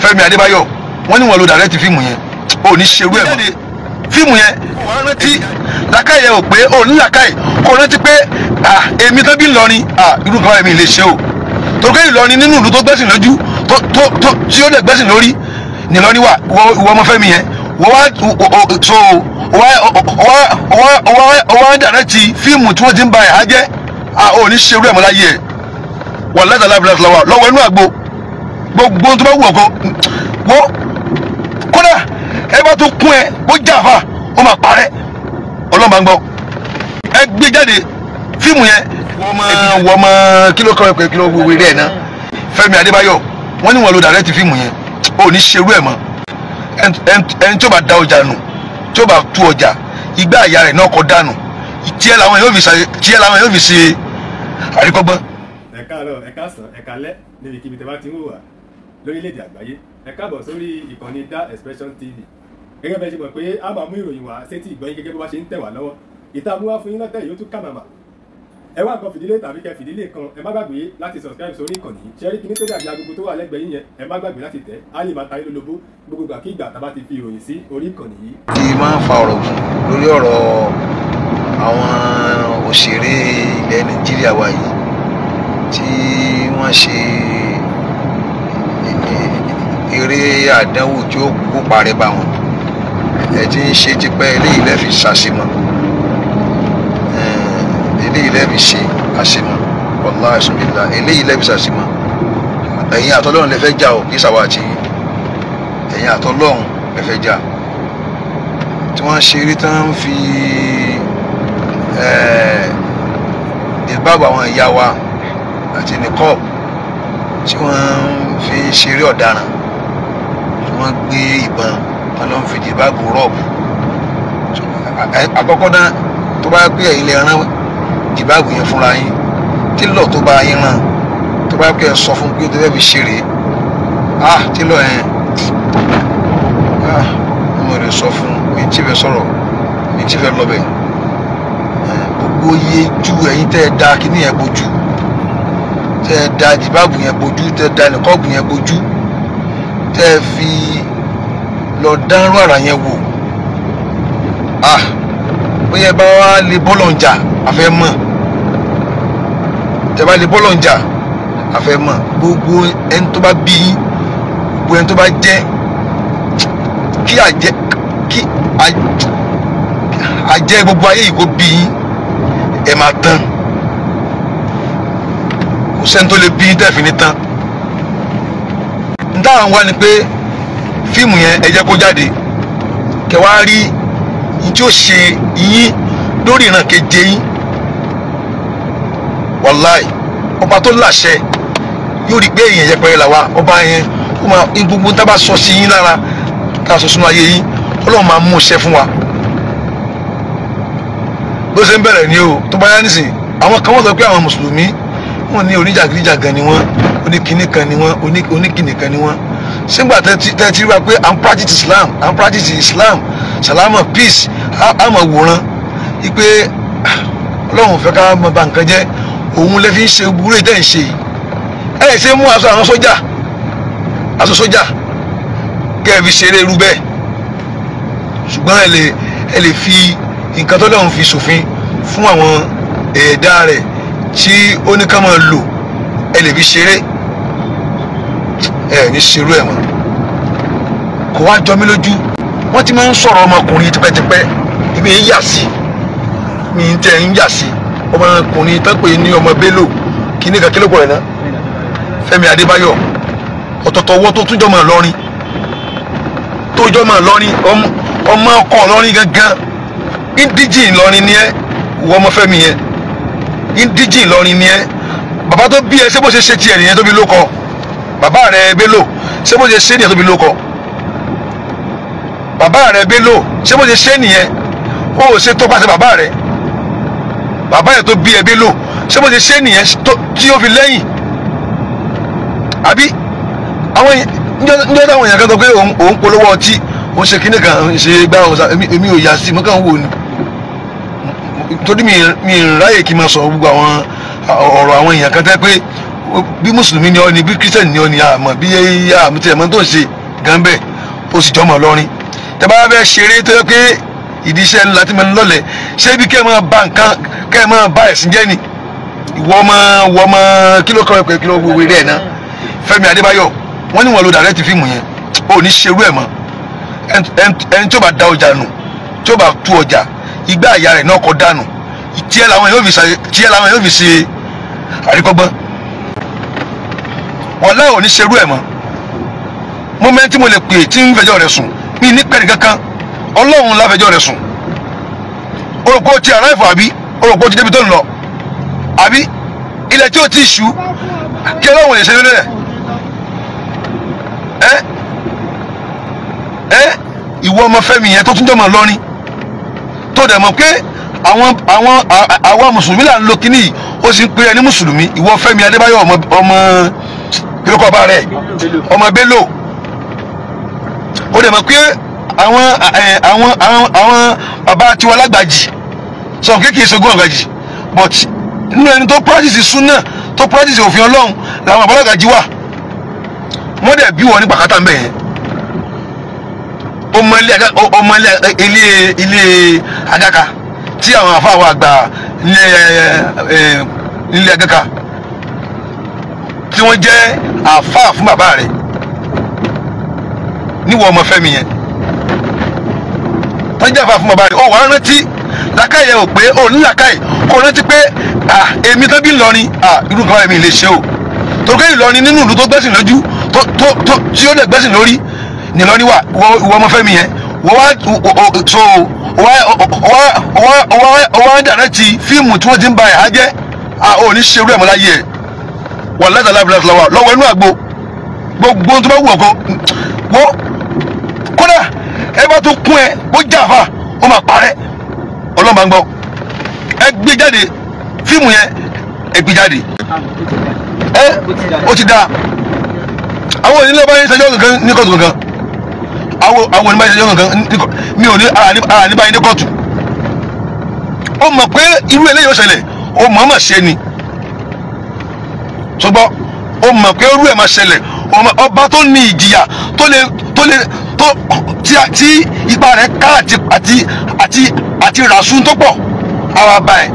Fẹ́mi Adébáyọ̀ wọ́n ní wọ́n lo direct fíìmù yẹn ò ní ṣerú ẹ̀ mọ́ fíìmù yẹn wọ́n rántí làkàyè ò pé ò ní làkàyè kò rántí pé èmi tó bí Ìlọrin irú kan èmi lè ṣe o torí Ìlọrin nínú ìlú tó gbẹ́sìn lójú tí ó dẹ̀ gbẹ́sìn lórí nìlọrin wà ìwọ ọmọ Fẹ́mi yẹn wọ́n direct fíìmù tí wọ́n ti ń ba ẹ̀ á jẹ́ ò ní ṣerú ẹ̀ mọ́ láyé ẹ̀ wọ́n lẹ́tà lábìlẹ̀ lọ́wọ́ inú àgbo gbogbo tó bá wù ọkọ wọ́n kódà ẹ bá tó kún ẹ bó jàfà ó máa parẹ́ ọlọ́mọ gbọ́ ẹ gbé jáde fíìmù yẹn wọ́n mọ kíló kọ́ ẹ kíló wíwí rẹ̀ náà Fẹ́mi Adébáyọ̀ wọ́n ní wọ́n lo direct fíìmù yẹn ò ní ṣerú ẹ̀ mọ́ ẹni tí ó bá da ọjà nù tí ó bá tú ọjà igbá àyà rẹ̀ náà kọ́ dànù tiẹ̀ làwọn yóò fi ṣe àríkọ́gbọ́n. ẹ káàárọ̀ ẹ káàsán ẹ káalẹ́ níbikíbi tẹ́ bá ti ń wò wá lórílẹ̀‐èdè àgbáyé ẹ káàbọ̀ sórí ìkànnì Da Expression TV gẹ́gẹ́ bẹ́ẹ̀ ṣe mọ̀ pé a máa mú ìròyìn wá sétí ìgbọ́yìn gẹ́gẹ́ bó bá ṣe ń tẹ̀ wá lọ́wọ́ ìta mú wá fún yín lọ́tẹ̀ yóò tún kà màmá ẹ wá nǹkan fìdílé tàbí kẹ fìdílé kan ẹ má gbàgbé láti subscribe sórí ìkànnì ṣẹ́rí kí ní tó dàbí agogo tó wà lẹ́gbẹ̀ẹ́ yín yẹn ẹ má gbàgbé láti tẹ̀ á lè máa ta yín lólobó gbogbo ìgbà kí ìgbà tá a bá ti fi ìròyìn sí orí ìkànnì yìí. kí máa ń fa ọ̀rọ̀ gùn lórí ọ̀rọ̀ àwọn òṣèré ilẹ̀ Nàìjíríà wa yìí tí wọ́n ṣe eré àdánwò tí ó kó parẹ́ bá wọn ẹ ti ń ṣe tipẹ́ eléyìí lẹ́fi ṣàṣemọ́ eléyìí lẹ́fi ṣe àṣemọ́ wallahi ṣùgbọ́n eléyìí lẹ́fi ṣàṣemọ́ ẹ̀yin àtọ́lọ́run lè fẹ́ jà ò kí sàwọ́ àti ẹ̀yin àtọ́lọ́run lè fẹ́ jà tí wọ́n ṣe eré tán ń fi ìbáàbò àwọn ìyá wa àti nìkọ́ọ̀bù tí wọ́n fi ṣeré ọ̀daràn tí wọ́n gbé ìbọn wọn ló ń fi ìbáàbò rọ́ọ̀bù àkọ́kọ́ náà tó bá pé ẹ̀yin lè rán ìbáàbò yẹn fúnra yín tí lọ́ọ̀ tó bá yín rán tó bá pé ẹ sọ fún pé tó fẹ́ fi ṣeré tí lọ́ọ̀ yẹn mo lè sọ fún mi tí fẹ́ sọ̀rọ̀ mi tí fẹ́ lọ́bẹ̀ gbogbo iye ju ẹ̀yin tẹ́ ẹ da kíní yẹn bójú tẹ́ ẹ da jìbáàbù yẹn bójú tẹ́ ẹ da nìkọ́ọ̀bù yẹn bójú tẹ́ ẹ fi lọ dánrú àrà yẹn wò bóyá ẹ bá wá lè bọ́lọ̀ ń jà àfẹ́ mọ̀ tẹ́ bá lè bọ́lọ̀ ń jà àfẹ́ mọ̀ gbogbo ẹni tó bá bí yín gbogbo ẹni tó bá jẹ́ kí àjẹ́ gbogbo ayé yìí kó bí yín ẹ máa tán kò sẹ́ni tó lè bí yín tẹ́ẹ̀fì ní tán n táwọn wá ni pé fíìmù yẹn ẹ jẹ́ kó jáde kẹ́ wá rí ní tí ó ṣe yín lórí ìran keje yín wàláì ọba tó láṣẹ yóò rí pé èèyàn yẹpẹrẹ là wá ọba yẹn ó máa gbogbo tá a bá sọ sí yín lára tá a sọ sínú ayé yín ọlọ́run máa mú iṣẹ́ fún wa bó ṣe ń bẹ̀rẹ̀ ni o tó bá yá nísìn àwọn kan wọ́n sọ pé àwọn mùsùlùmí wọ́n ní oníjàgídíjàgan ni wọ́n oníkíní kan ni wọ́n oníkíní kan ni wọ́n sígbà tẹ́tí wá pé à ń practice Islam salama peace á mọ̀ wòran wípé ọlọ́run fẹ́ ká mọ̀ bá nǹkan jẹ́ òun lè fi ń ṣe burú ìtẹ́ ń ṣe yìí ẹ̀ ṣe mú aṣọ àwọn sójà kẹ́ ẹ fi ṣeré irú bẹ́ẹ̀ ṣùgbọ́n ẹ lè fi nǹkan tó lọ́run fi ṣòfin fún àwọn ẹ̀dá rẹ̀ tí ó ní ká máa lò ẹ lè fi ṣeré ẹ ní ṣerú ẹ̀ mọ́ kò wá jọ mí lójú wọ́n ti máa ń sọ̀rọ̀ ọmọkùnrin tipẹ́tipẹ́ ibi ń yà sí mi ń tẹ̀ ń yà sí ọmọkùnrin tó pè ní ọmọ Bello kí ní kankan lóko rẹ̀ náà Fẹ́mi Adébáyọ̀ ọ̀tọ̀tọ̀ owó tó túnjọ́ máa lọ́rin ọmọ ọkọ̀ lọ́rin gangan indíjì Ìlọrin ni ẹ wọ ọmọ Fẹ́mi yẹn indíjì Ìlọrin ni ẹ bàbá tó bí ẹ ṣé bó ṣe ṣe tiẹ̀ nìyẹn tó fi lókọ bàbá rẹ Bello ṣé bó ṣe ṣe nìyẹn tó fi lókọ bàbá rẹ Bello ṣé bó ṣe ṣe nìyẹn ó ṣe tó pàṣẹ bàbá yẹn tó bí ẹ Bello ṣé bó ṣe ṣe nìyẹn tí ó fi lẹ́yìn àbí àwọn níjọ́ táwọn èèyàn kan sọ pé òun polówó ọtí òun ṣe kíní kan ṣe gbá ọ̀sà èmi ò yà sí mo kàn wò ni torí mi ráyè kí n máa sọ gbogbo àwọn ọ̀rọ̀ àwọn èèyàn kan tẹ́ pé bí mùsùlùmí ni ọ ni bí kírísítẹ̀nì ni ọ ni àmọ́ bí àmì tí ẹ̀mọ́ tó ń ṣe gan bẹ́ẹ̀ ó sì jọmọ lọ́rin tẹ bá fẹ́ ṣeré tó yẹ pé ìdí iṣẹ́ ńlá tí mo ń lọ́lẹ̀ ṣé bí kẹ́ ẹ máa ba nǹkan kẹ́ ẹ máa ba ẹ̀sìn jẹ́ ni ìwọ ọmọ kíló kọ́ ẹ pé kíló wíwí rẹ̀ náà Fẹ́mi Adébáyọ̀ wọ́n ní wọn lo dàrẹ́tì fíìmù yẹn ó ní ṣerú ẹ̀ mọ́ ẹni tí ó bá da ọjà nù tí ó bá tú ọjà igbá àyà rẹ̀ náà kọ́ dànù tiẹ̀ làwọn yóò fi ṣe àríkọ́gbọ́n wọn láwọn ò ní ṣerú ẹ̀ mọ́ mọ́mẹ́ntì mo lè pè tí ń fẹjọ́ rẹ̀ sùn mí ní pẹ́ẹ́nì kankan Ọlọ́run la fẹjọ́ rẹ̀ sùn orúkọ ti àráìfọ̀ àbí orúkọ ti débi tó ń lọ àbí ilẹ̀ tí ó ti ṣú kí Ọlọ́run lè ṣe lórí rẹ̀ ìwọ ọmọ Fẹ́mi yẹn tó tún jọmọ lọrin tó dẹ̀ mọ̀ pé àwọn mùsùlùmí là ń lo kínní ó sì ń pè é ní mùsùlùmí ìwọ Fẹ́mi Adébáyọ̀ ọmọ kílókọ̀ bá rẹ̀ ọmọ Bello ó dẹ̀ mọ̀ pé àwọn bàbá tiwọn lágbàjì sọ kéèké ṣogún àgbàjì but nínú ẹni tó practice sunna tó practice òfin Ọlọ́run làwọn àbálàgàjì wà wọ́n dẹ̀ bí wọn ní pàkátà ń bẹ̀ yẹn ọmọ ilé agaka tí àwọn àfáwọn àgbà ilé agaka tí wọ́n jẹ́ àfáà fún bàbá rẹ̀ níwọ̀ ọmọ Fẹ́mi yẹn wọ́n jẹ́ àfáà fún bàbá rẹ̀ ó wà rántí làkàyè ò pé ó ní làkàyè kò rántí pé èmi tó bí Ìlọrin irú nǹkan mi lè ṣe o torí pé Ìlọrin nínú ìlú tó gbẹ́sìn lójú tí ó lè gbẹ́sìn lórí nìlọrin wà ìwọ ọmọ Fẹ́mi yẹn wọ́n dàrẹ́ ti fíìmù tí wọ́n ti ń ba ẹ̀há jẹ́ ò ní ṣerú ẹ̀ mọ́ láyé ẹ̀ wọ́n lẹ́tà lábìlẹ̀ lọ́wọ́ inú àgbo gbogbo tó bá wù ọ̀kọ́ wọ́n kódà ẹ bá tó kún ẹ ó jàfà ó máa parẹ́ ọlọ́mọ àgbọ̀ ẹ gbé jáde fíìmù yẹn ẹ gbé jáde ó ti dáa àwọn onílé bá yẹn ṣẹjọ́ kankan ní kóòtù kankan àwọn onílé bá yẹn ṣẹjọ́ kankan mi ò ní ara ní báyìí ní kóòtù ó mọ̀ pé irú eléyìí ó ṣẹlẹ̀ ó mọ̀ọ́mọ̀ ṣe ni ṣùgbọ́n ó mọ̀ pé irú ẹ̀ máa ṣẹlẹ̀ ọba tó ní ìjìyà tí ipa rẹ̀ ká àti ràṣún tó pọ̀ àwọn àbá ẹ̀